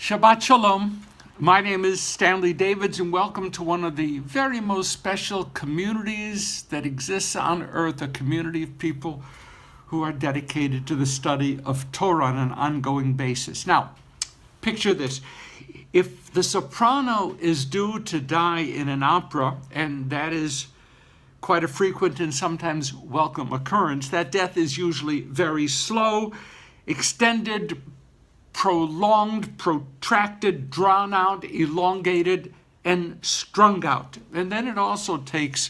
Shabbat Shalom. My name is Stanley Davids, and welcome to one of the very most special communities that exists on earth, a community of people who are dedicated to the study of Torah on an ongoing basis. Now, picture this. If the soprano is due to die in an opera, and that is quite a frequent and sometimes welcome occurrence, that death is usually very slow, extended, prolonged, protracted, drawn out, elongated, and strung out. And then it also takes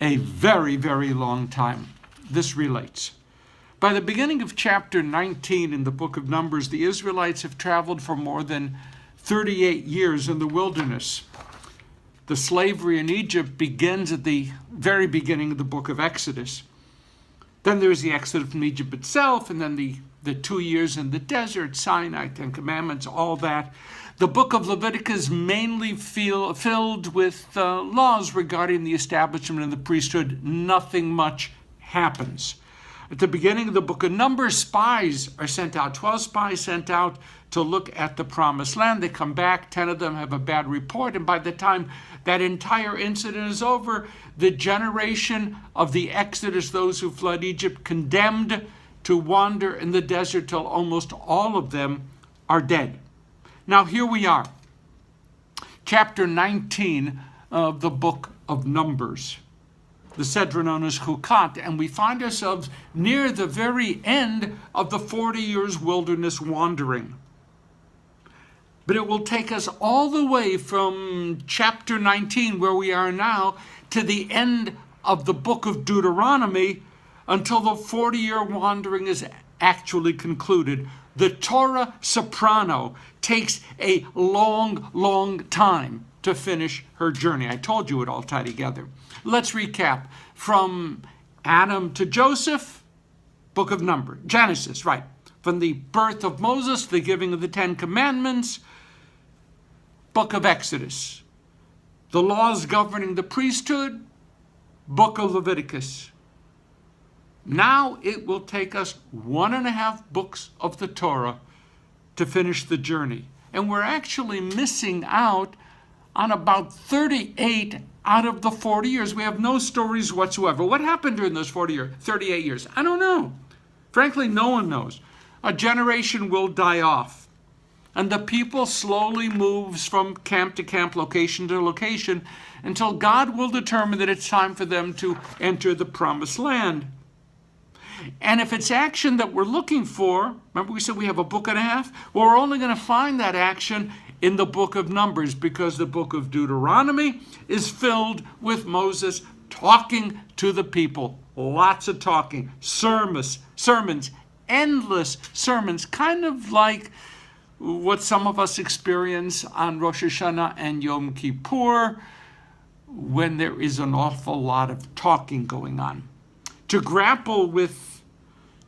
a very, very long time. This relates. By the beginning of chapter 19 in the book of Numbers, the Israelites have traveled for more than 38 years in the wilderness. The slavery in Egypt begins at the very beginning of the book of Exodus. Then there's the exodus from Egypt itself, and then the 2 years in the desert, Sinai, Ten Commandments, all that. The book of Leviticus mainly filled with laws regarding the establishment of the priesthood. Nothing much happens. At the beginning of the book of Numbers, spies are sent out, 12 spies sent out to look at the promised land. They come back, 10 of them have a bad report, and by the time that entire incident is over, the generation of the Exodus, those who fled Egypt, condemned to wander in the desert till almost all of them are dead. Now here we are, chapter 19 of the book of Numbers. The Sedra known as Chukat, and we find ourselves near the very end of the 40 years wilderness wandering. But it will take us all the way from chapter 19, where we are now, to the end of the book of Deuteronomy, until the 40-year wandering is actually concluded. The Torah soprano takes a long, long time to finish her journey. I told you it all tied together. Let's recap. From Adam to Joseph, book of Numbers, Genesis, right. From the birth of Moses, the giving of the Ten Commandments, book of Exodus. The laws governing the priesthood, book of Leviticus. Now it will take us 1.5 books of the Torah to finish the journey. And we're actually missing out on about 38 out of the 40 years. We have no stories whatsoever. What happened during those 38 years? I don't know. Frankly, no one knows. A generation will die off. And the people slowly moves from camp to camp, location to location, until God will determine that it's time for them to enter the promised land. And if it's action that we're looking for, remember we said we have a book and a half? Well, we're only going to find that action in the book of Numbers, because the book of Deuteronomy is filled with Moses talking to the people. Lots of talking, sermons, endless sermons, kind of like what some of us experience on Rosh Hashanah and Yom Kippur, when there is an awful lot of talking going on. To grapple with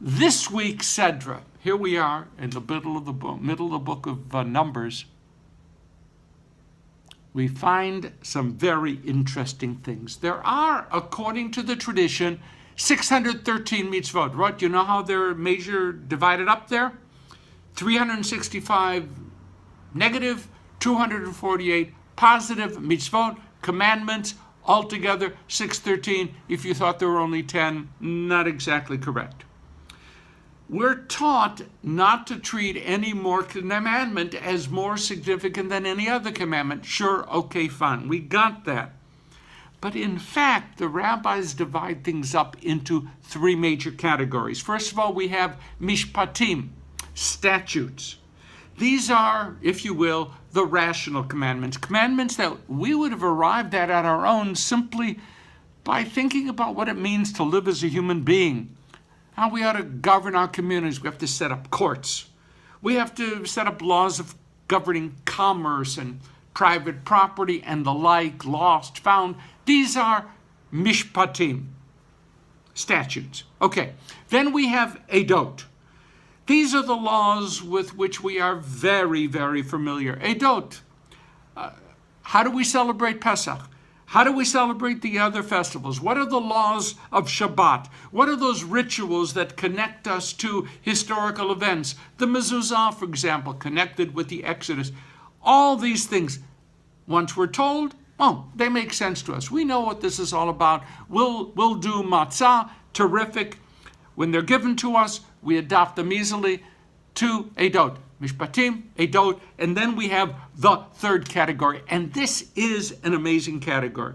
this week's Sedra, here we are in the middle of the book of Numbers. We find some very interesting things. There are, according to the tradition, 613 mitzvot. Right? You know how they're divided up there? 365 negative, 248 positive mitzvot, commandments, altogether 613. If you thought there were only 10, not exactly correct. We're taught not to treat any more commandment as more significant than any other commandment. Sure, okay, fine, we got that. But in fact, the rabbis divide things up into 3 major categories. First of all, we have mishpatim, statutes. These are, if you will, the rational commandments. Commandments that we would have arrived at on our own simply by thinking about what it means to live as a human being. How we ought to govern our communities. We have to set up courts. We have to set up laws of governing commerce and private property and the like, lost, found. These are mishpatim, statutes. Okay, then we have edot. These are the laws with which we are very, very familiar. Edot. How do we celebrate Pesach? How do we celebrate the other festivals? What are the laws of Shabbat? What are those rituals that connect us to historical events? The mezuzah, for example, connected with the Exodus. All these things, once we're told, oh, they make sense to us. We know what this is all about. We'll do matzah, terrific. When they're given to us, we adopt them easily. 2 edot, mishpatim, edot, and then we have the third category. And this is an amazing category.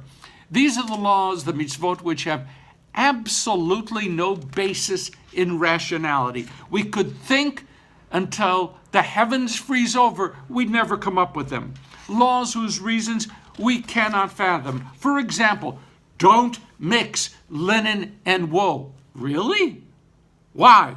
These are the laws, the mitzvot, which have absolutely no basis in rationality. We could think until the heavens freeze over, we'd never come up with them. Laws whose reasons we cannot fathom. For example, don't mix linen and wool. Really? Why?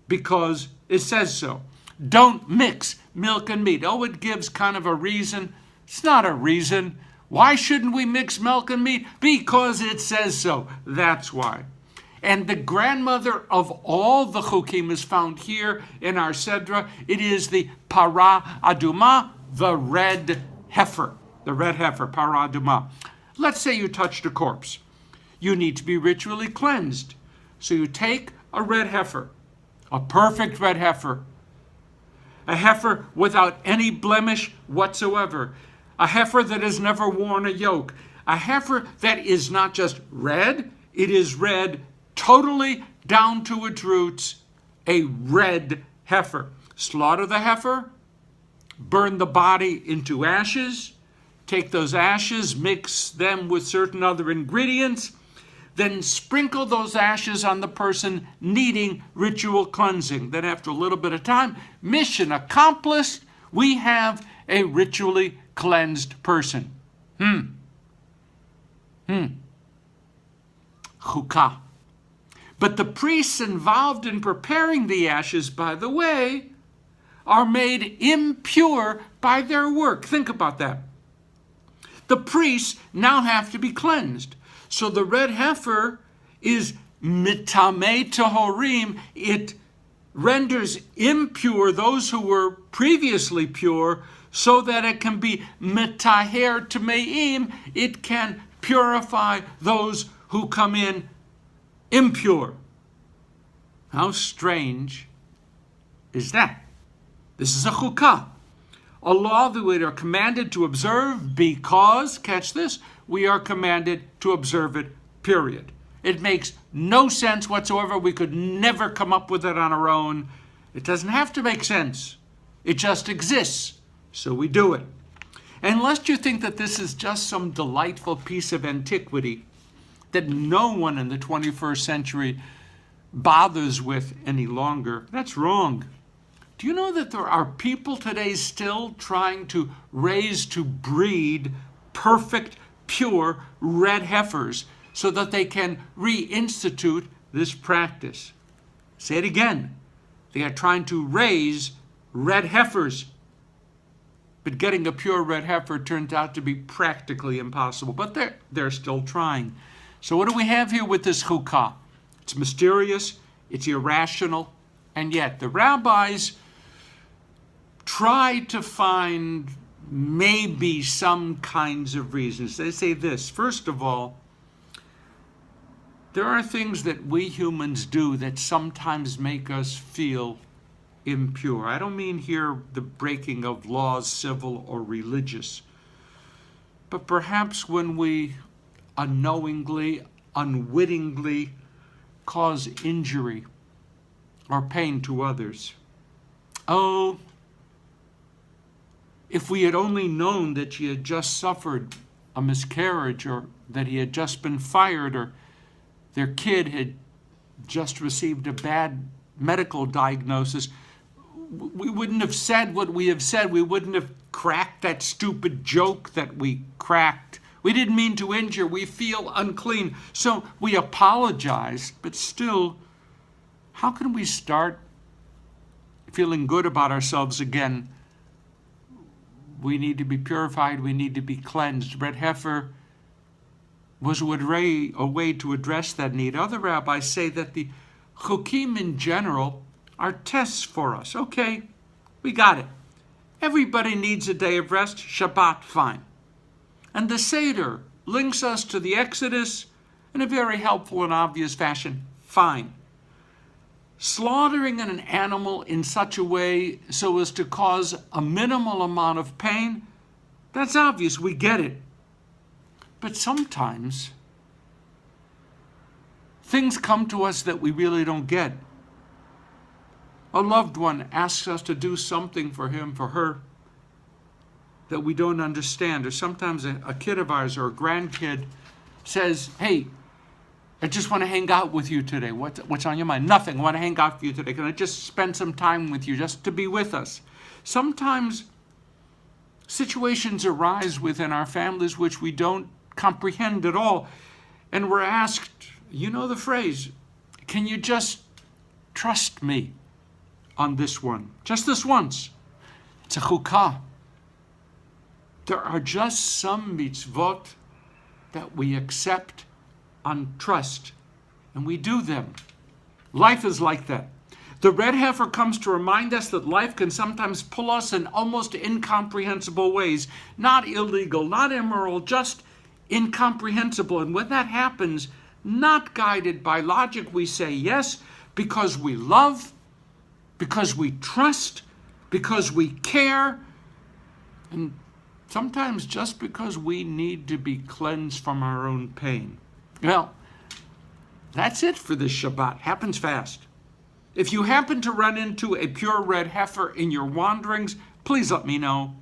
Because it says so. Don't mix milk and meat. Oh, it gives kind of a reason. It's not a reason. Why shouldn't we mix milk and meat? Because it says so. That's why. And the grandmother of all the chukim is found here in our Sedra. It is the para aduma, the red heifer. The red heifer, para aduma. Let's say you touched a corpse. You need to be ritually cleansed. So you take a red heifer, a perfect red heifer, a heifer without any blemish whatsoever, a heifer that has never worn a yoke, a heifer that is not just red, it is red totally down to its roots, a red heifer. Slaughter the heifer, burn the body into ashes, take those ashes, mix them with certain other ingredients, then sprinkle those ashes on the person needing ritual cleansing. Then after a little bit of time, mission accomplished, we have a ritually cleansed person. Chukah. But the priests involved in preparing the ashes, by the way, are made impure by their work. Think about that. The priests now have to be cleansed. So the red heifer is mitamei tahorim. It renders impure those who were previously pure so that it can be mitaher tameim. It can purify those who come in impure. How strange is that? This is a chukah, a law that we are commanded to observe because, catch this, we are commanded to observe it, period. It makes no sense whatsoever. We could never come up with it on our own. It doesn't have to make sense. It just exists, so we do it. And lest you think that this is just some delightful piece of antiquity that no one in the 21st century bothers with any longer, that's wrong. Do you know that there are people today still trying to raise, to breed perfect, pure red heifers so that they can reinstitute this practice? Say it again. They are trying to raise red heifers. But getting a pure red heifer turns out to be practically impossible. But they're still trying. So what do we have here with this chukah? It's mysterious, it's irrational, and yet the rabbis try to find maybe some kinds of reasons. They say this: first of all, there are things that we humans do that sometimes make us feel impure. I don't mean here the breaking of laws, civil or religious, but perhaps when we unknowingly, unwittingly cause injury or pain to others. Oh, if we had only known that she had just suffered a miscarriage, or that he had just been fired, or their kid had just received a bad medical diagnosis, we wouldn't have said what we have said. We wouldn't have cracked that stupid joke that we cracked. We didn't mean to injure. We feel unclean. So we apologize, but still, how can we start feeling good about ourselves again? We need to be purified. We need to be cleansed. Red heifer was a way to address that need. Other rabbis say that the chukim in general are tests for us. Okay, we got it. Everybody needs a day of rest. Shabbat, fine. And the Seder links us to the Exodus in a very helpful and obvious fashion, fine. Slaughtering an animal in such a way so as to cause a minimal amount of pain, that's obvious, we get it. But sometimes things come to us that we really don't get. A loved one asks us to do something for him, for her, that we don't understand. Or sometimes a kid of ours or a grandkid says, hey, I just want to hang out with you today. What's on your mind? Nothing. I want to hang out with you today. Can I just spend some time with you, just to be with us? Sometimes situations arise within our families which we don't comprehend at all. And we're asked, you know the phrase, can you just trust me on this one? Just this once. It's a chukah. There are just some mitzvot that we accept on trust, and we do them. Life is like that. The red heifer comes to remind us that life can sometimes pull us in almost incomprehensible ways. Not illegal, not immoral, just incomprehensible. And when that happens, not guided by logic, we say yes because we love, because we trust, because we care, and sometimes just because we need to be cleansed from our own pain. Well, that's it for this Shabbat. Happens fast. If you happen to run into a pure red heifer in your wanderings, please let me know.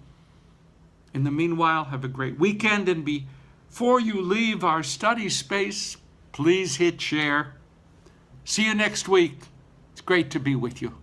In the meanwhile, have a great weekend, and before you leave our study space, please hit share. See you next week. It's great to be with you.